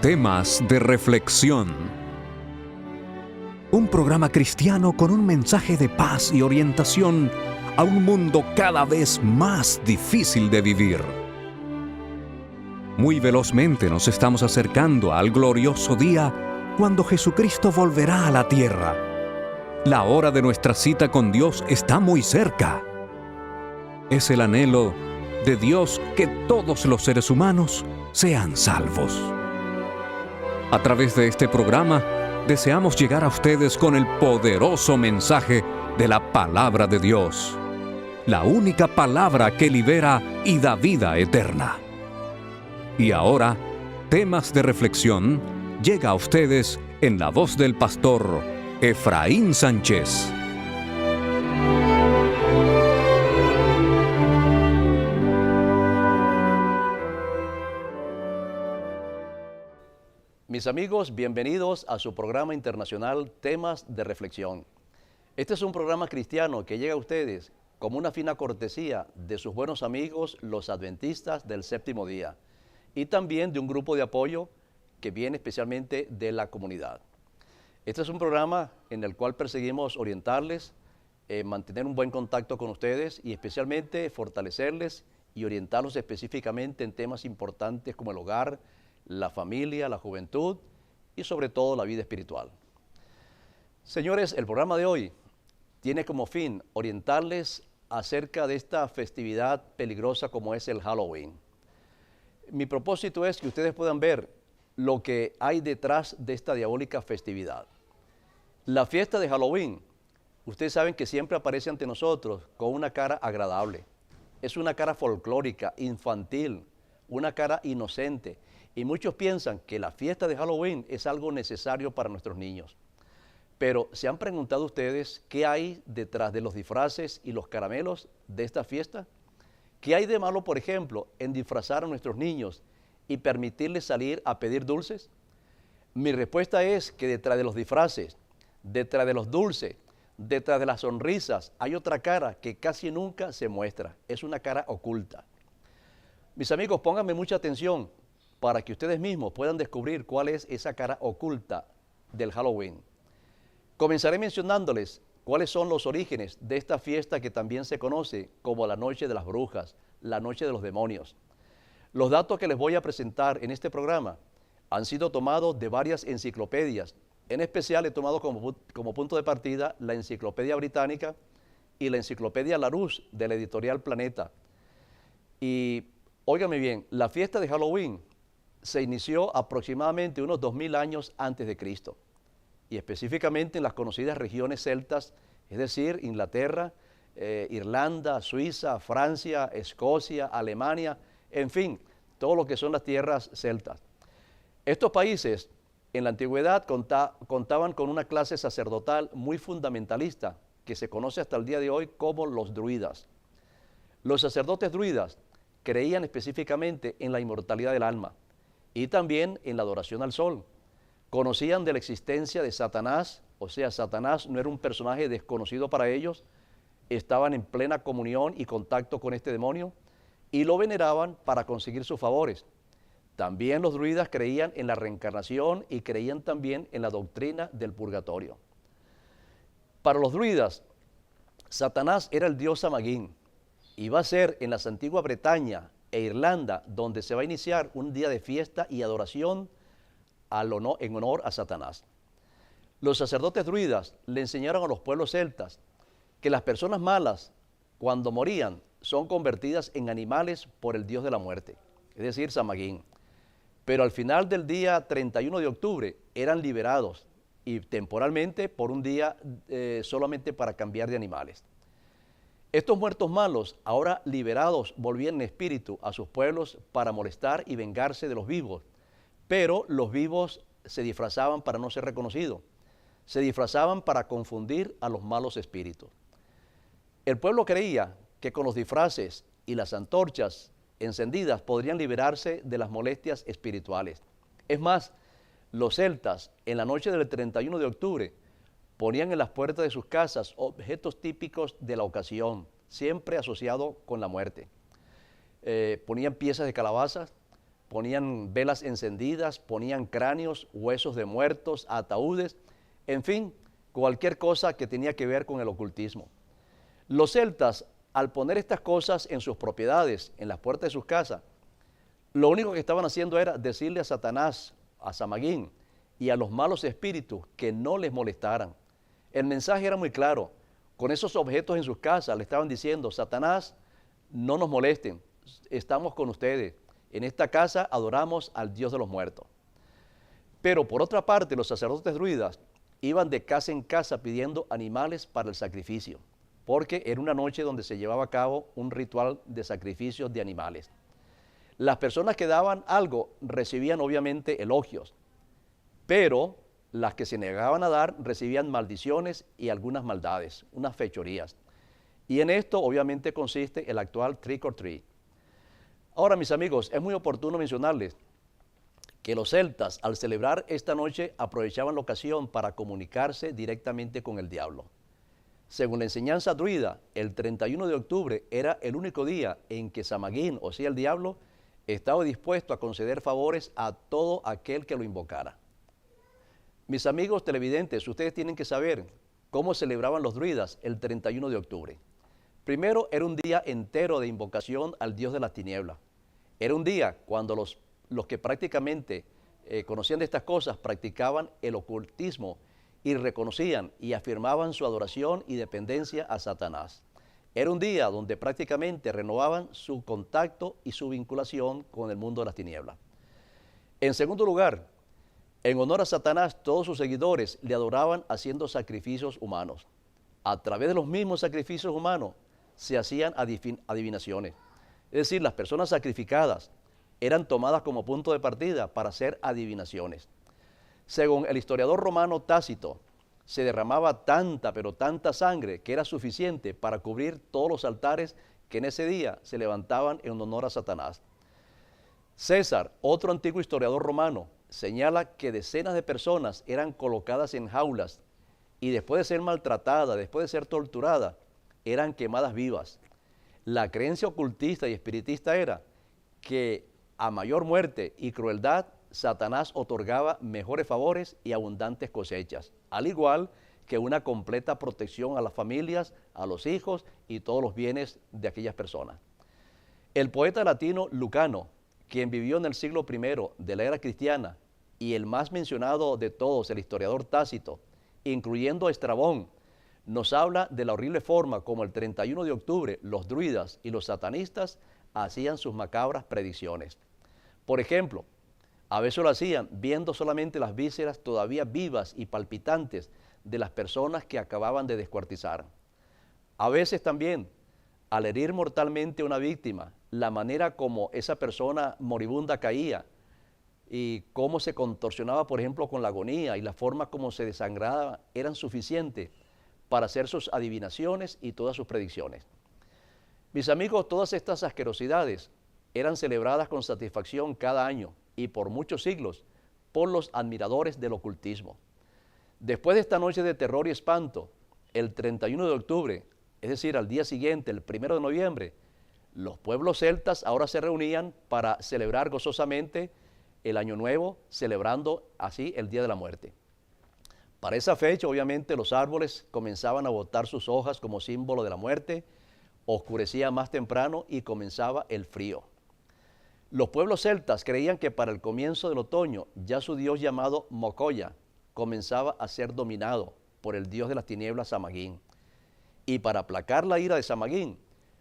Temas de reflexión. Un programa cristiano con un mensaje de paz y orientación a un mundo cada vez más difícil de vivir. Muy velozmente nos estamos acercando al glorioso día cuando Jesucristo volverá a la tierra. La hora de nuestra cita con Dios está muy cerca. Es el anhelo de Dios que todos los seres humanos sean salvos. A través de este programa, deseamos llegar a ustedes con el poderoso mensaje de la Palabra de Dios, la única palabra que libera y da vida eterna. Y ahora, Temas de Reflexión llega a ustedes en la voz del pastor Efraín Sánchez. Mis amigos, bienvenidos a su programa internacional Temas de Reflexión. Este es un programa cristiano que llega a ustedes como una fina cortesía de sus buenos amigos, los adventistas del séptimo día, y también de un grupo de apoyo que viene especialmente de la comunidad. Este es un programa en el cual perseguimos orientarles, mantener un buen contacto con ustedes y especialmente fortalecerles y orientarlos específicamente en temas importantes como el hogar, la familia, la juventud y sobre todo la vida espiritual. Señores, el programa de hoy tiene como fin orientarles acerca de esta festividad peligrosa como es el Halloween. Mi propósito es que ustedes puedan ver lo que hay detrás de esta diabólica festividad. La fiesta de Halloween, ustedes saben que siempre aparece ante nosotros con una cara agradable. Es una cara folclórica, infantil, una cara inocente. Y muchos piensan que la fiesta de Halloween es algo necesario para nuestros niños. Pero ¿se han preguntado ustedes qué hay detrás de los disfraces y los caramelos de esta fiesta? ¿Qué hay de malo, por ejemplo, en disfrazar a nuestros niños y permitirles salir a pedir dulces? Mi respuesta es que detrás de los disfraces, detrás de los dulces, detrás de las sonrisas, hay otra cara que casi nunca se muestra. Es una cara oculta. Mis amigos, pónganme mucha atención para que ustedes mismos puedan descubrir cuál es esa cara oculta del Halloween. Comenzaré mencionándoles cuáles son los orígenes de esta fiesta que también se conoce como la Noche de las Brujas, la Noche de los Demonios. Los datos que les voy a presentar en este programa han sido tomados de varias enciclopedias. En especial he tomado como punto de partida la Enciclopedia Británica y la Enciclopedia Larousse de la editorial Planeta. Y óigame bien, la fiesta de Halloween se inició aproximadamente unos 2000 años antes de Cristo, y específicamente en las conocidas regiones celtas, es decir, Inglaterra, Irlanda, Suiza, Francia, Escocia, Alemania, en fin, todo lo que son las tierras celtas. Estos países en la antigüedad contaban con una clase sacerdotal muy fundamentalista, que se conoce hasta el día de hoy como los druidas. Los sacerdotes druidas creían específicamente en la inmortalidad del alma y también en la adoración al sol. Conocían de la existencia de Satanás, o sea, Satanás no era un personaje desconocido para ellos, estaban en plena comunión y contacto con este demonio y lo veneraban para conseguir sus favores. También los druidas creían en la reencarnación y creían también en la doctrina del purgatorio. Para los druidas, Satanás era el dios Samhain y va a ser en las antiguas Bretaña e Irlanda donde se va a iniciar un día de fiesta y adoración en honor a Satanás. Los sacerdotes druidas le enseñaron a los pueblos celtas que las personas malas, cuando morían, son convertidas en animales por el dios de la muerte, es decir, Samhain. Pero al final del día 31 de octubre eran liberados y temporalmente por un día solamente para cambiar de animales. Estos muertos malos, ahora liberados, volvían en espíritu a sus pueblos para molestar y vengarse de los vivos. Pero los vivos se disfrazaban para no ser reconocidos. Se disfrazaban para confundir a los malos espíritus. El pueblo creía que con los disfraces y las antorchas encendidas podrían liberarse de las molestias espirituales. Es más, los celtas en la noche del 31 de octubre ponían en las puertas de sus casas objetos típicos de la ocasión, siempre asociados con la muerte. Ponían piezas de calabazas, ponían velas encendidas, ponían cráneos, huesos de muertos, ataúdes, en fin, cualquier cosa que tenía que ver con el ocultismo. Los celtas, al poner estas cosas en sus propiedades, en las puertas de sus casas, lo único que estaban haciendo era decirle a Satanás, a Samhain y a los malos espíritus que no les molestaran. El mensaje era muy claro. Con esos objetos en sus casas le estaban diciendo: Satanás, no nos molesten, estamos con ustedes. En esta casa adoramos al Dios de los muertos. Pero por otra parte, los sacerdotes druidas iban de casa en casa pidiendo animales para el sacrificio, porque era una noche donde se llevaba a cabo un ritual de sacrificios de animales. Las personas que daban algo recibían obviamente elogios, pero las que se negaban a dar recibían maldiciones y algunas maldades, unas fechorías. Y en esto obviamente consiste el actual trick or treat. Ahora, mis amigos, es muy oportuno mencionarles que los celtas, al celebrar esta noche, aprovechaban la ocasión para comunicarse directamente con el diablo. Según la enseñanza druida, el 31 de octubre era el único día en que Samhain, o sea el diablo, estaba dispuesto a conceder favores a todo aquel que lo invocara. Mis amigos televidentes, ustedes tienen que saber cómo celebraban los druidas el 31 de octubre. Primero, era un día entero de invocación al Dios de las tinieblas. Era un día cuando los que prácticamente conocían de estas cosas practicaban el ocultismo y reconocían y afirmaban su adoración y dependencia a Satanás. Era un día donde prácticamente renovaban su contacto y su vinculación con el mundo de las tinieblas. En segundo lugar, en honor a Satanás, todos sus seguidores le adoraban haciendo sacrificios humanos. A través de los mismos sacrificios humanos se hacían adivinaciones. Es decir, las personas sacrificadas eran tomadas como punto de partida para hacer adivinaciones. Según el historiador romano Tácito, se derramaba tanta, pero tanta sangre que era suficiente para cubrir todos los altares que en ese día se levantaban en honor a Satanás. César, otro antiguo historiador romano, señala que decenas de personas eran colocadas en jaulas y después de ser maltratadas, después de ser torturadas, eran quemadas vivas. La creencia ocultista y espiritista era que a mayor muerte y crueldad, Satanás otorgaba mejores favores y abundantes cosechas, al igual que una completa protección a las familias, a los hijos y todos los bienes de aquellas personas. El poeta latino Lucano, quien vivió en el siglo I de la era cristiana, y el más mencionado de todos, el historiador Tácito, incluyendo a Estrabón, nos habla de la horrible forma como el 31 de octubre los druidas y los satanistas hacían sus macabras predicciones. Por ejemplo, a veces lo hacían viendo solamente las vísceras todavía vivas y palpitantes de las personas que acababan de descuartizar. A veces también, al herir mortalmente a una víctima, la manera como esa persona moribunda caía y cómo se contorsionaba, por ejemplo, con la agonía y la forma como se desangraba, eran suficientes para hacer sus adivinaciones y todas sus predicciones. Mis amigos, todas estas asquerosidades eran celebradas con satisfacción cada año y por muchos siglos por los admiradores del ocultismo. Después de esta noche de terror y espanto, el 31 de octubre, es decir, al día siguiente, el 1 de noviembre, los pueblos celtas ahora se reunían para celebrar gozosamente el Año Nuevo, celebrando así el Día de la Muerte. Para esa fecha, obviamente, los árboles comenzaban a botar sus hojas como símbolo de la muerte, oscurecía más temprano y comenzaba el frío. Los pueblos celtas creían que para el comienzo del otoño ya su dios llamado Mocoya comenzaba a ser dominado por el dios de las tinieblas Samhain. Y para aplacar la ira de Samhain,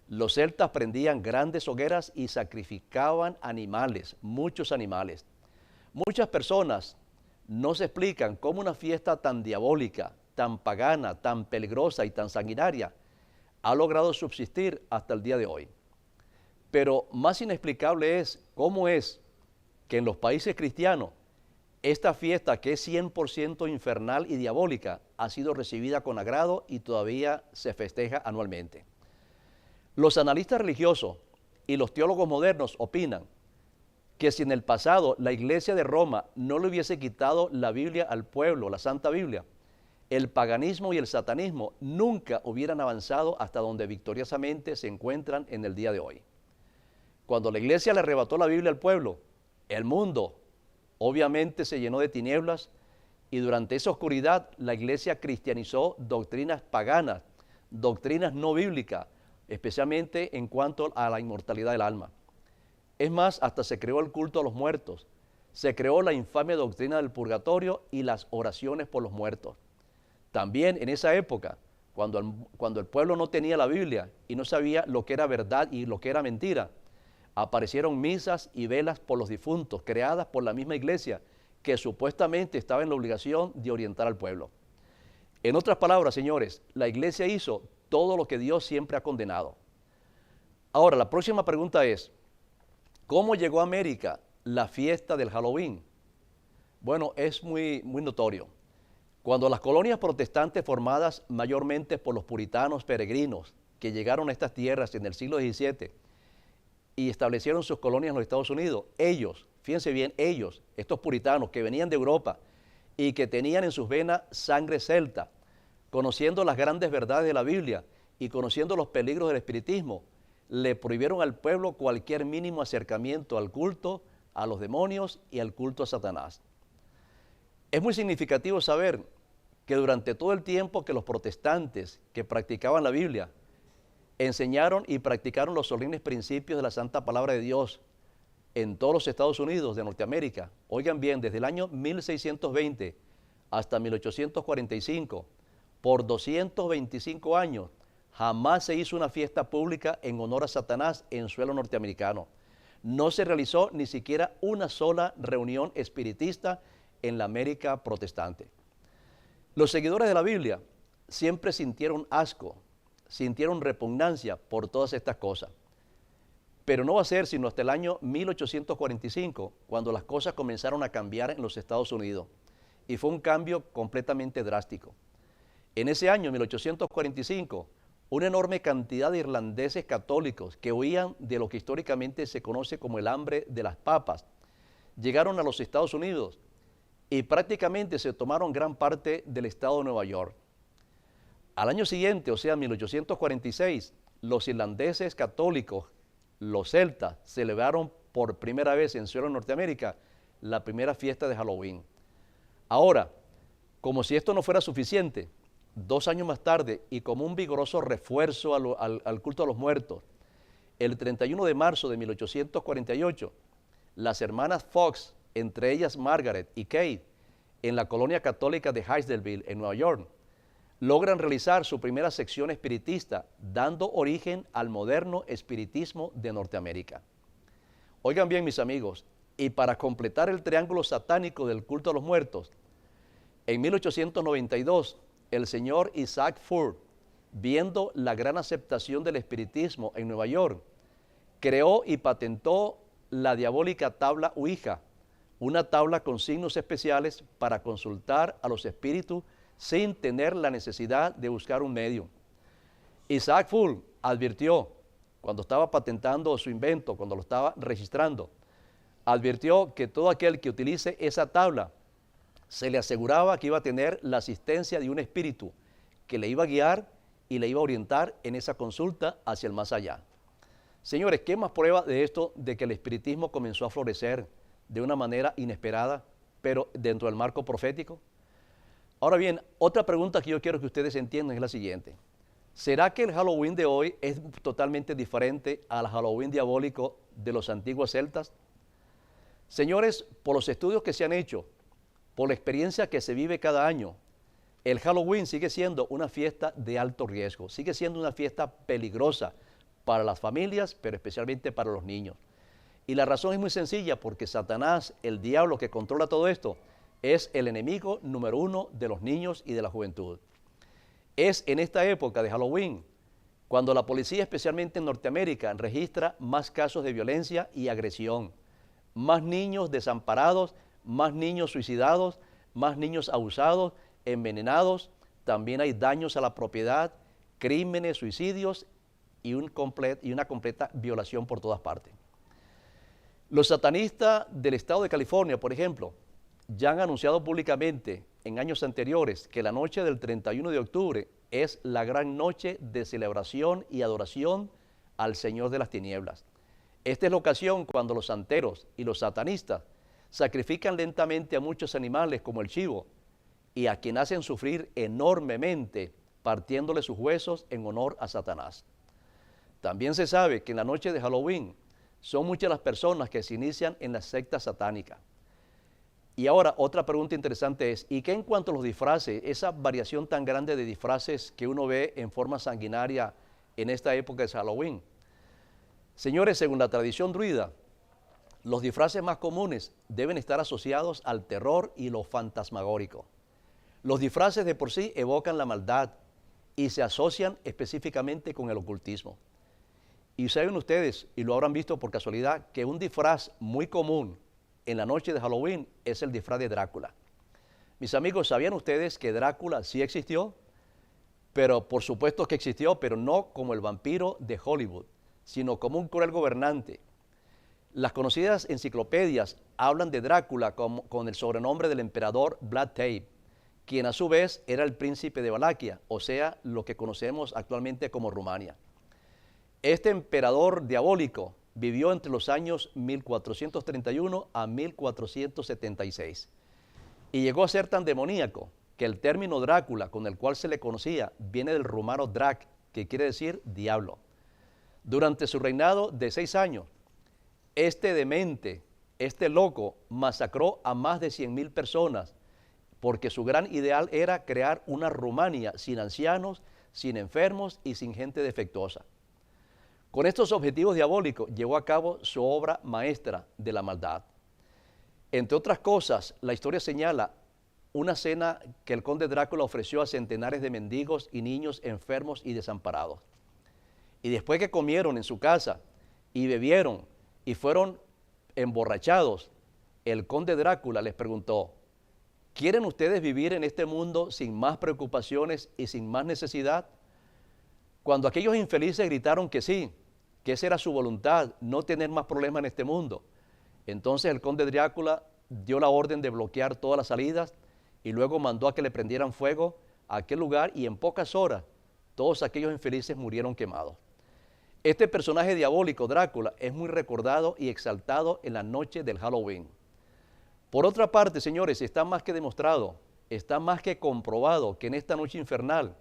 los celtas prendían grandes hogueras y sacrificaban animales, muchos animales. Muchas personas no se explican cómo una fiesta tan diabólica, tan pagana, tan peligrosa y tan sanguinaria ha logrado subsistir hasta el día de hoy. Pero más inexplicable es cómo es que en los países cristianos esta fiesta, que es 100% infernal y diabólica, ha sido recibida con agrado y todavía se festeja anualmente. Los analistas religiosos y los teólogos modernos opinan que si en el pasado la Iglesia de Roma no le hubiese quitado la Biblia al pueblo, la Santa Biblia, el paganismo y el satanismo nunca hubieran avanzado hasta donde victoriosamente se encuentran en el día de hoy. Cuando la Iglesia le arrebató la Biblia al pueblo, El mundo obviamente se llenó de tinieblas y durante esa oscuridad la iglesia cristianizó doctrinas paganas, doctrinas no bíblicas, especialmente en cuanto a la inmortalidad del alma. Es más, hasta se creó el culto a los muertos, se creó la infame doctrina del purgatorio y las oraciones por los muertos. También en esa época, cuando el pueblo no tenía la Biblia y no sabía lo que era verdad y lo que era mentira, aparecieron misas y velas por los difuntos, creadas por la misma iglesia, que supuestamente estaba en la obligación de orientar al pueblo. En otras palabras, señores, la iglesia hizo todo lo que Dios siempre ha condenado. Ahora, la próxima pregunta es, ¿cómo llegó a América la fiesta del Halloween? Bueno, es muy notorio. Cuando las colonias protestantes formadas mayormente por los puritanos peregrinos que llegaron a estas tierras en el siglo XVII y establecieron sus colonias en los Estados Unidos, ellos, fíjense bien, ellos, estos puritanos que venían de Europa y que tenían en sus venas sangre celta, conociendo las grandes verdades de la Biblia y conociendo los peligros del espiritismo, le prohibieron al pueblo cualquier mínimo acercamiento al culto, a los demonios y al culto a Satanás. Es muy significativo saber que durante todo el tiempo que los protestantes que practicaban la Biblia enseñaron y practicaron los solemnes principios de la Santa Palabra de Dios en todos los Estados Unidos de Norteamérica, oigan bien, desde el año 1620 hasta 1845, por 225 años, jamás se hizo una fiesta pública en honor a Satanás en suelo norteamericano. No se realizó ni siquiera una sola reunión espiritista en la América protestante. Los seguidores de la Biblia siempre sintieron asco, sintieron repugnancia por todas estas cosas. Pero no va a ser sino hasta el año 1845 cuando las cosas comenzaron a cambiar en los Estados Unidos. Y fue un cambio completamente drástico. En ese año, 1845, una enorme cantidad de irlandeses católicos que huían de lo que históricamente se conoce como el hambre de las papas, llegaron a los Estados Unidos y prácticamente se tomaron gran parte del estado de Nueva York. Al año siguiente, o sea, 1846, los irlandeses católicos, los celtas, celebraron por primera vez en suelo de Norteamérica la primera fiesta de Halloween. Ahora, como si esto no fuera suficiente, 2 años más tarde y como un vigoroso refuerzo al culto a los muertos, el 31 de marzo de 1848, las hermanas Fox, entre ellas Margaret y Kate, en la colonia católica de Hydesville, en Nueva York, logran realizar su primera sección espiritista, dando origen al moderno espiritismo de Norteamérica. Oigan bien, mis amigos, y para completar el triángulo satánico del culto a los muertos, en 1892, el señor Isaac Ford, viendo la gran aceptación del espiritismo en Nueva York, creó y patentó la diabólica tabla Ouija, una tabla con signos especiales para consultar a los espíritus sin tener la necesidad de buscar un medio. Isaac Ford advirtió, cuando estaba patentando su invento, cuando lo estaba registrando, advirtió que todo aquel que utilice esa tabla se le aseguraba que iba a tener la asistencia de un espíritu que le iba a guiar y le iba a orientar en esa consulta hacia el más allá. Señores, ¿qué más prueba de esto, de que el espiritismo comenzó a florecer de una manera inesperada, pero dentro del marco profético? Ahora bien, otra pregunta que yo quiero que ustedes entiendan es la siguiente. ¿Será que el Halloween de hoy es totalmente diferente al Halloween diabólico de los antiguos celtas? Señores, por los estudios que se han hecho, por la experiencia que se vive cada año, el Halloween sigue siendo una fiesta de alto riesgo, sigue siendo una fiesta peligrosa para las familias, pero especialmente para los niños. Y la razón es muy sencilla, porque Satanás, el diablo que controla todo esto, es el enemigo número 1 de los niños y de la juventud. Es en esta época de Halloween cuando la policía, especialmente en Norteamérica, registra más casos de violencia y agresión, más niños desamparados, más niños suicidados, más niños abusados, envenenados, también hay daños a la propiedad, crímenes, suicidios y una completa violación por todas partes. Los satanistas del estado de California, por ejemplo, ya han anunciado públicamente en años anteriores que la noche del 31 de octubre es la gran noche de celebración y adoración al Señor de las Tinieblas. Esta es la ocasión cuando los santeros y los satanistas sacrifican lentamente a muchos animales como el chivo y a quien hacen sufrir enormemente partiéndole sus huesos en honor a Satanás. También se sabe que en la noche de Halloween son muchas las personas que se inician en la secta satánica. Y ahora otra pregunta interesante es, ¿y qué en cuanto a los disfraces, esa variación tan grande de disfraces que uno ve en forma sanguinaria en esta época de Halloween? Señores, según la tradición druida, los disfraces más comunes deben estar asociados al terror y lo fantasmagórico. Los disfraces de por sí evocan la maldad y se asocian específicamente con el ocultismo. Y saben ustedes, y lo habrán visto por casualidad, que un disfraz muy común en la noche de Halloween es el disfraz de Drácula. Mis amigos, ¿sabían ustedes que Drácula sí existió? Pero por supuesto que existió, pero no como el vampiro de Hollywood, sino como un cruel gobernante. Las conocidas enciclopedias hablan de Drácula con el sobrenombre del emperador Vlad Tepes, quien a su vez era el príncipe de Valaquia, o sea, lo que conocemos actualmente como Rumania. Este emperador diabólico vivió entre los años 1431 a 1476 y llegó a ser tan demoníaco que el término Drácula, con el cual se le conocía, viene del rumano drac, que quiere decir diablo. Durante su reinado de 6 años, este demente, este loco, masacró a más de 100,000 personas, porque su gran ideal era crear una Rumania sin ancianos, sin enfermos y sin gente defectuosa. Con estos objetivos diabólicos llevó a cabo su obra maestra de la maldad. Entre otras cosas, la historia señala una cena que el conde Drácula ofreció a centenares de mendigos y niños enfermos y desamparados. Y después que comieron en su casa y bebieron y fueron emborrachados, el conde Drácula les preguntó: ¿quieren ustedes vivir en este mundo sin más preocupaciones y sin más necesidad? Cuando aquellos infelices gritaron que sí, que esa era su voluntad, no tener más problemas en este mundo, entonces el conde Drácula dio la orden de bloquear todas las salidas y luego mandó a que le prendieran fuego a aquel lugar y en pocas horas todos aquellos infelices murieron quemados. Este personaje diabólico, Drácula, es muy recordado y exaltado en la noche del Halloween. Por otra parte, señores, está más que demostrado, está más que comprobado que en esta noche infernal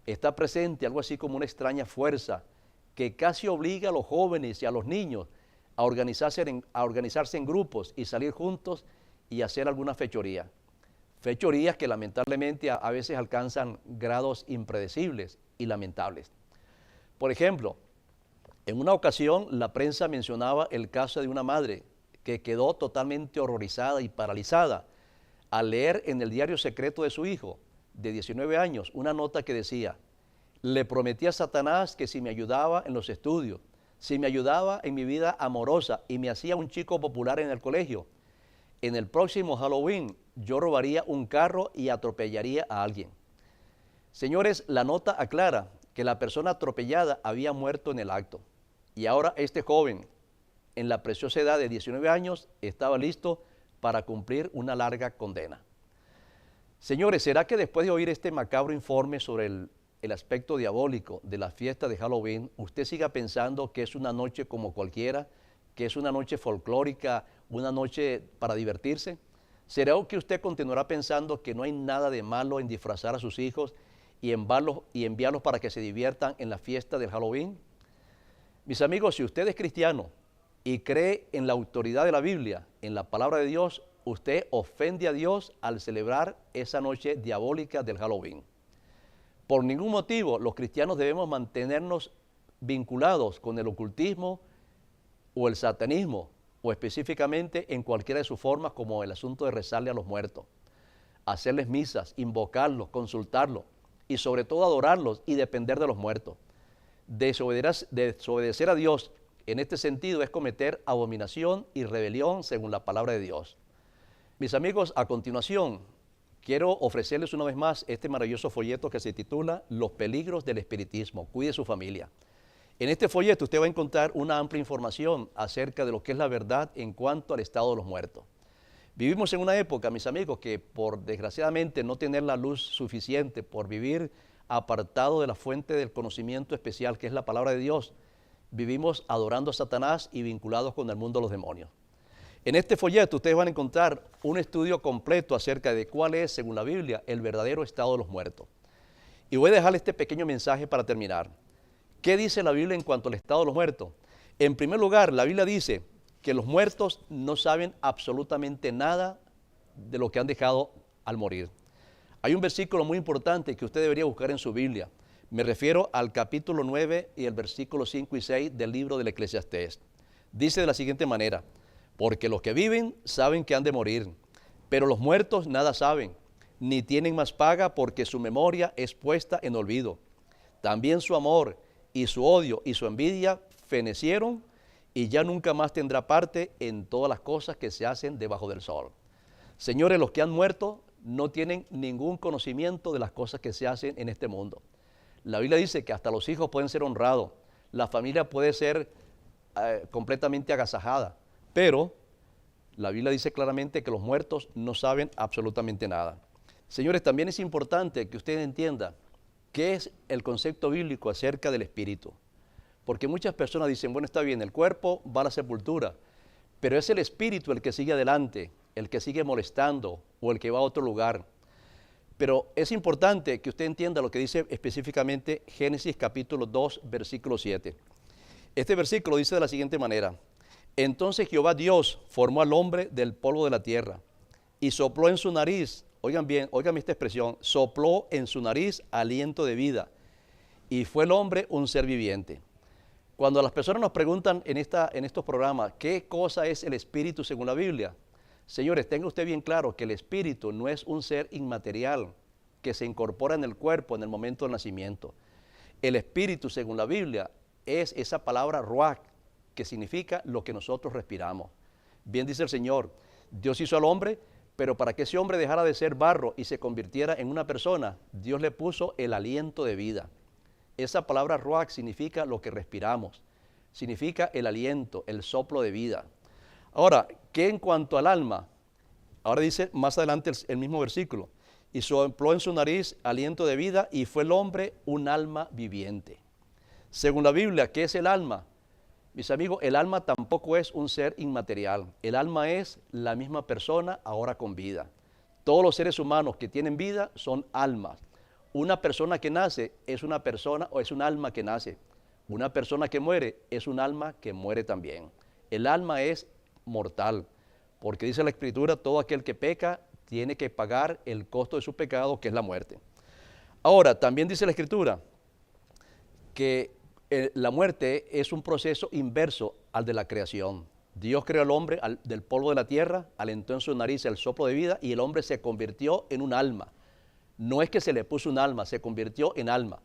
está presente algo así como una extraña fuerza que casi obliga a los jóvenes y a los niños a organizarse en grupos y salir juntos y hacer alguna fechoría. Fechorías que lamentablemente a veces alcanzan grados impredecibles y lamentables. Por ejemplo, en una ocasión la prensa mencionaba el caso de una madre que quedó totalmente horrorizada y paralizada al leer en el diario secreto de su hijo de 19 años una nota que decía: le prometí a Satanás que si me ayudaba en los estudios, si me ayudaba en mi vida amorosa y me hacía un chico popular en el colegio, en el próximo Halloween yo robaría un carro y atropellaría a alguien. Señores, la nota aclara que la persona atropellada había muerto en el acto y ahora este joven, en la preciosa edad de 19 años, estaba listo para cumplir una larga condena. Señores, ¿será que después de oír este macabro informe sobre el aspecto diabólico de la fiesta de Halloween, usted siga pensando que es una noche como cualquiera, que es una noche folclórica, una noche para divertirse? ¿Será que usted continuará pensando que no hay nada de malo en disfrazar a sus hijos y enviarlos para que se diviertan en la fiesta del Halloween? Mis amigos, si usted es cristiano y cree en la autoridad de la Biblia, en la palabra de Dios, usted ofende a Dios al celebrar esa noche diabólica del Halloween. Por ningún motivo los cristianos debemos mantenernos vinculados con el ocultismo o el satanismo, o específicamente en cualquiera de sus formas, como el asunto de rezarle a los muertos, hacerles misas, invocarlos, consultarlos y sobre todo adorarlos y depender de los muertos. Desobedecer a Dios en este sentido es cometer abominación y rebelión según la palabra de Dios. Mis amigos, a continuación quiero ofrecerles una vez más este maravilloso folleto que se titula Los peligros del espiritismo. Cuide su familia. En este folleto usted va a encontrar una amplia información acerca de lo que es la verdad en cuanto al estado de los muertos. Vivimos en una época, mis amigos, que por desgraciadamente no tener la luz suficiente, por vivir apartado de la fuente del conocimiento especial que es la palabra de Dios, vivimos adorando a Satanás y vinculados con el mundo de los demonios. En este folleto ustedes van a encontrar un estudio completo acerca de cuál es, según la Biblia, el verdadero estado de los muertos. Y voy a dejarle este pequeño mensaje para terminar. ¿Qué dice la Biblia en cuanto al estado de los muertos? En primer lugar, la Biblia dice que los muertos no saben absolutamente nada de lo que han dejado al morir. Hay un versículo muy importante que usted debería buscar en su Biblia. Me refiero al capítulo 9 y el versículo 5 y 6 del libro del Eclesiastés. Dice de la siguiente manera: porque los que viven saben que han de morir, pero los muertos nada saben, ni tienen más paga porque su memoria es puesta en olvido. También su amor y su odio y su envidia fenecieron y ya nunca más tendrá parte en todas las cosas que se hacen debajo del sol. Señores, los que han muerto no tienen ningún conocimiento de las cosas que se hacen en este mundo. La Biblia dice que hasta los hijos pueden ser honrados, la familia puede ser completamente agasajada, pero la Biblia dice claramente que los muertos no saben absolutamente nada. Señores, también es importante que usted entienda qué es el concepto bíblico acerca del espíritu. Porque muchas personas dicen, bueno, está bien, el cuerpo va a la sepultura, pero es el espíritu el que sigue adelante, el que sigue molestando o el que va a otro lugar. Pero es importante que usted entienda lo que dice específicamente Génesis capítulo 2, versículo 7. Este versículo dice de la siguiente manera: entonces Jehová Dios formó al hombre del polvo de la tierra y sopló en su nariz, oigan bien, oigan esta expresión, sopló en su nariz aliento de vida y fue el hombre un ser viviente. Cuando las personas nos preguntan en estos programas qué cosa es el espíritu según la Biblia, señores, tenga usted bien claro que el espíritu no es un ser inmaterial que se incorpora en el cuerpo en el momento del nacimiento. El espíritu según la Biblia es esa palabra ruach, que significa lo que nosotros respiramos. Bien dice el Señor, Dios hizo al hombre, pero para que ese hombre dejara de ser barro y se convirtiera en una persona, Dios le puso el aliento de vida. Esa palabra ruach significa lo que respiramos, significa el aliento, el soplo de vida. Ahora, ¿qué en cuanto al alma? Ahora dice más adelante el mismo versículo, y sopló en su nariz aliento de vida y fue el hombre un alma viviente. Según la Biblia, ¿qué es el alma? Mis amigos, el alma tampoco es un ser inmaterial. El alma es la misma persona ahora con vida. Todos los seres humanos que tienen vida son almas. Una persona que nace es una persona o es un alma que nace. Una persona que muere es un alma que muere también. El alma es mortal, porque dice la Escritura, todo aquel que peca tiene que pagar el costo de su pecado, que es la muerte. Ahora, también dice la Escritura que la muerte es un proceso inverso al de la creación. Dios creó al hombre del polvo de la tierra, alentó en su nariz el soplo de vida y el hombre se convirtió en un alma. No es que se le puso un alma, se convirtió en alma.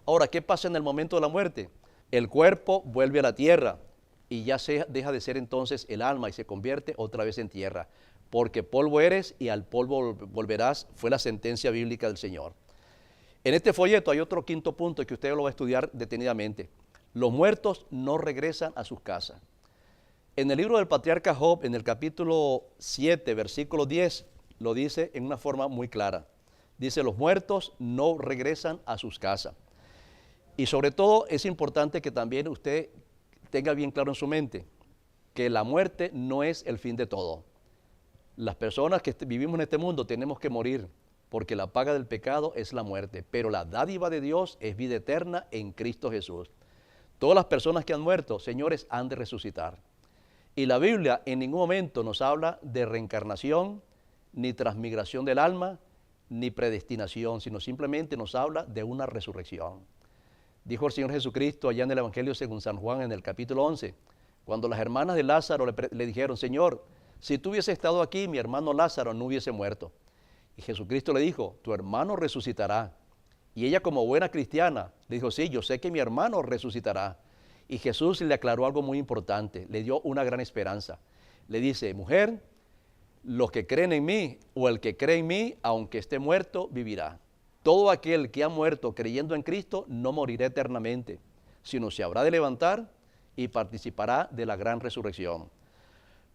Ahora, ¿qué pasa en el momento de la muerte? El cuerpo vuelve a la tierra y ya deja de ser entonces el alma y se convierte otra vez en tierra. Porque polvo eres y al polvo volverás, fue la sentencia bíblica del Señor. En este folleto hay otro quinto punto que usted lo va a estudiar detenidamente. Los muertos no regresan a sus casas. En el libro del patriarca Job, en el capítulo 7, versículo 10, lo dice en una forma muy clara. Dice, los muertos no regresan a sus casas. Y sobre todo es importante que también usted tenga bien claro en su mente que la muerte no es el fin de todo. Las personas que vivimos en este mundo tenemos que morir, porque la paga del pecado es la muerte, pero la dádiva de Dios es vida eterna en Cristo Jesús. Todas las personas que han muerto, señores, han de resucitar. Y la Biblia en ningún momento nos habla de reencarnación, ni transmigración del alma, ni predestinación, sino simplemente nos habla de una resurrección. Dijo el Señor Jesucristo allá en el Evangelio según San Juan en el capítulo 11, cuando las hermanas de Lázaro le dijeron, Señor, si tú hubieses estado aquí, mi hermano Lázaro no hubiese muerto. Y Jesucristo le dijo, tu hermano resucitará. Y ella como buena cristiana le dijo, sí, yo sé que mi hermano resucitará. Y Jesús le aclaró algo muy importante, le dio una gran esperanza. Le dice, mujer, los que creen en mí o el que cree en mí, aunque esté muerto, vivirá. Todo aquel que ha muerto creyendo en Cristo no morirá eternamente, sino se habrá de levantar y participará de la gran resurrección.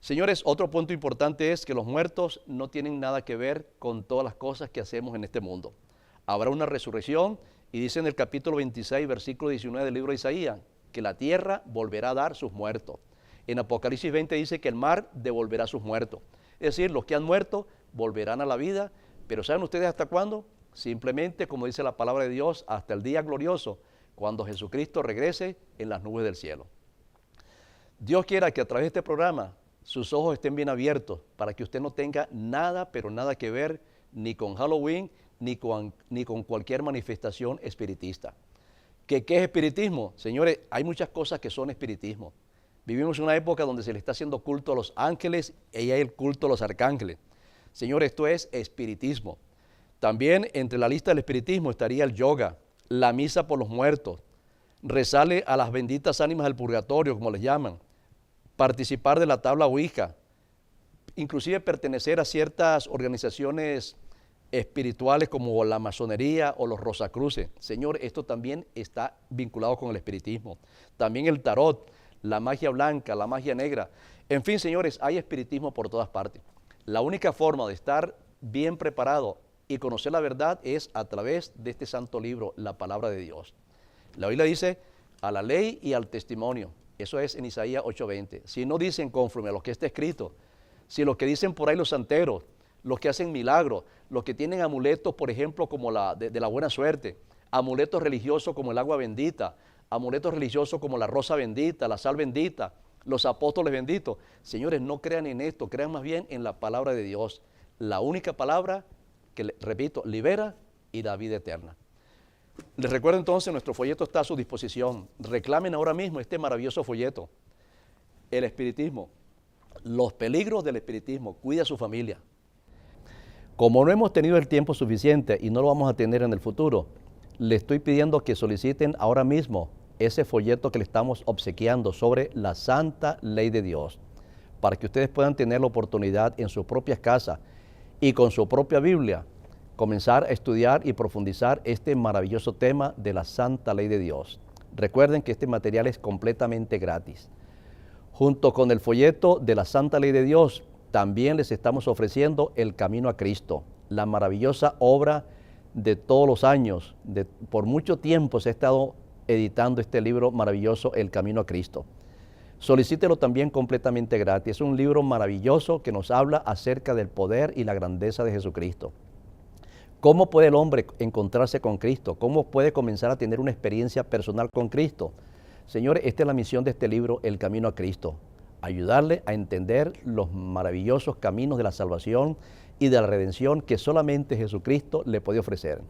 Señores, otro punto importante es que los muertos no tienen nada que ver con todas las cosas que hacemos en este mundo. Habrá una resurrección y dice en el capítulo 26, versículo 19 del libro de Isaías, que la tierra volverá a dar sus muertos. En Apocalipsis 20 dice que el mar devolverá sus muertos. Es decir, los que han muerto volverán a la vida, pero ¿saben ustedes hasta cuándo? Simplemente, como dice la palabra de Dios, hasta el día glorioso, cuando Jesucristo regrese en las nubes del cielo. Dios quiera que a través de este programa sus ojos estén bien abiertos para que usted no tenga nada, pero nada que ver ni con Halloween, ni con cualquier manifestación espiritista. ¿Qué es espiritismo? Señores, hay muchas cosas que son espiritismo. Vivimos en una época donde se le está haciendo culto a los ángeles y hay el culto a los arcángeles. Señores, esto es espiritismo. También entre la lista del espiritismo estaría el yoga, la misa por los muertos, rezarle a las benditas ánimas del purgatorio, como les llaman, participar de la tabla Ouija, inclusive pertenecer a ciertas organizaciones espirituales como la masonería o los Rosacruces. Señor, esto también está vinculado con el espiritismo. También el tarot, la magia blanca, la magia negra. En fin, señores, hay espiritismo por todas partes. La única forma de estar bien preparado y conocer la verdad es a través de este santo libro, la palabra de Dios. La Biblia dice, a la ley y al testimonio. Eso es en Isaías 8:20. Si no dicen conforme a lo que está escrito, si lo que dicen por ahí los santeros, los que hacen milagros, los que tienen amuletos, por ejemplo, como de la buena suerte, amuletos religiosos como el agua bendita, amuletos religiosos como la rosa bendita, la sal bendita, los apóstoles benditos. Señores, no crean en esto, crean más bien en la palabra de Dios. La única palabra que, repito, libera y da vida eterna. Les recuerdo entonces, nuestro folleto está a su disposición. Reclamen ahora mismo este maravilloso folleto. El espiritismo, los peligros del espiritismo, cuida a su familia. Como no hemos tenido el tiempo suficiente y no lo vamos a tener en el futuro, le estoy pidiendo que soliciten ahora mismo ese folleto que le estamos obsequiando sobre la santa ley de Dios, para que ustedes puedan tener la oportunidad en sus propias casas y con su propia Biblia comenzar a estudiar y profundizar este maravilloso tema de la santa ley de Dios. Recuerden que este material es completamente gratis. Junto con el folleto de la santa ley de Dios, también les estamos ofreciendo El Camino a Cristo, la maravillosa obra de todos los años. Por mucho tiempo se ha estado editando este libro maravilloso, El Camino a Cristo. Solicítelo también completamente gratis. Es un libro maravilloso que nos habla acerca del poder y la grandeza de Jesucristo. ¿Cómo puede el hombre encontrarse con Cristo? ¿Cómo puede comenzar a tener una experiencia personal con Cristo? Señores, esta es la misión de este libro, El Camino a Cristo. Ayudarle a entender los maravillosos caminos de la salvación y de la redención que solamente Jesucristo le puede ofrecer.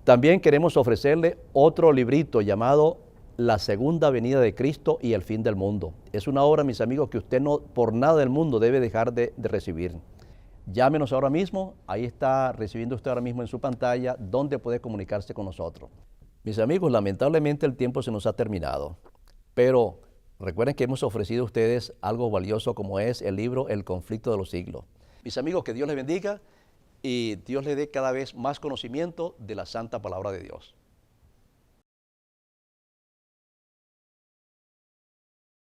También queremos ofrecerle otro librito llamado La Segunda Venida de Cristo y el Fin del Mundo. Es una obra, mis amigos, que usted no por nada del mundo debe dejar de recibir. Llámenos ahora mismo, ahí está recibiendo usted ahora mismo en su pantalla donde puede comunicarse con nosotros. Mis amigos, lamentablemente el tiempo se nos ha terminado, pero recuerden que hemos ofrecido a ustedes algo valioso como es el libro El Conflicto de los Siglos. Mis amigos, que Dios les bendiga y Dios les dé cada vez más conocimiento de la santa palabra de Dios.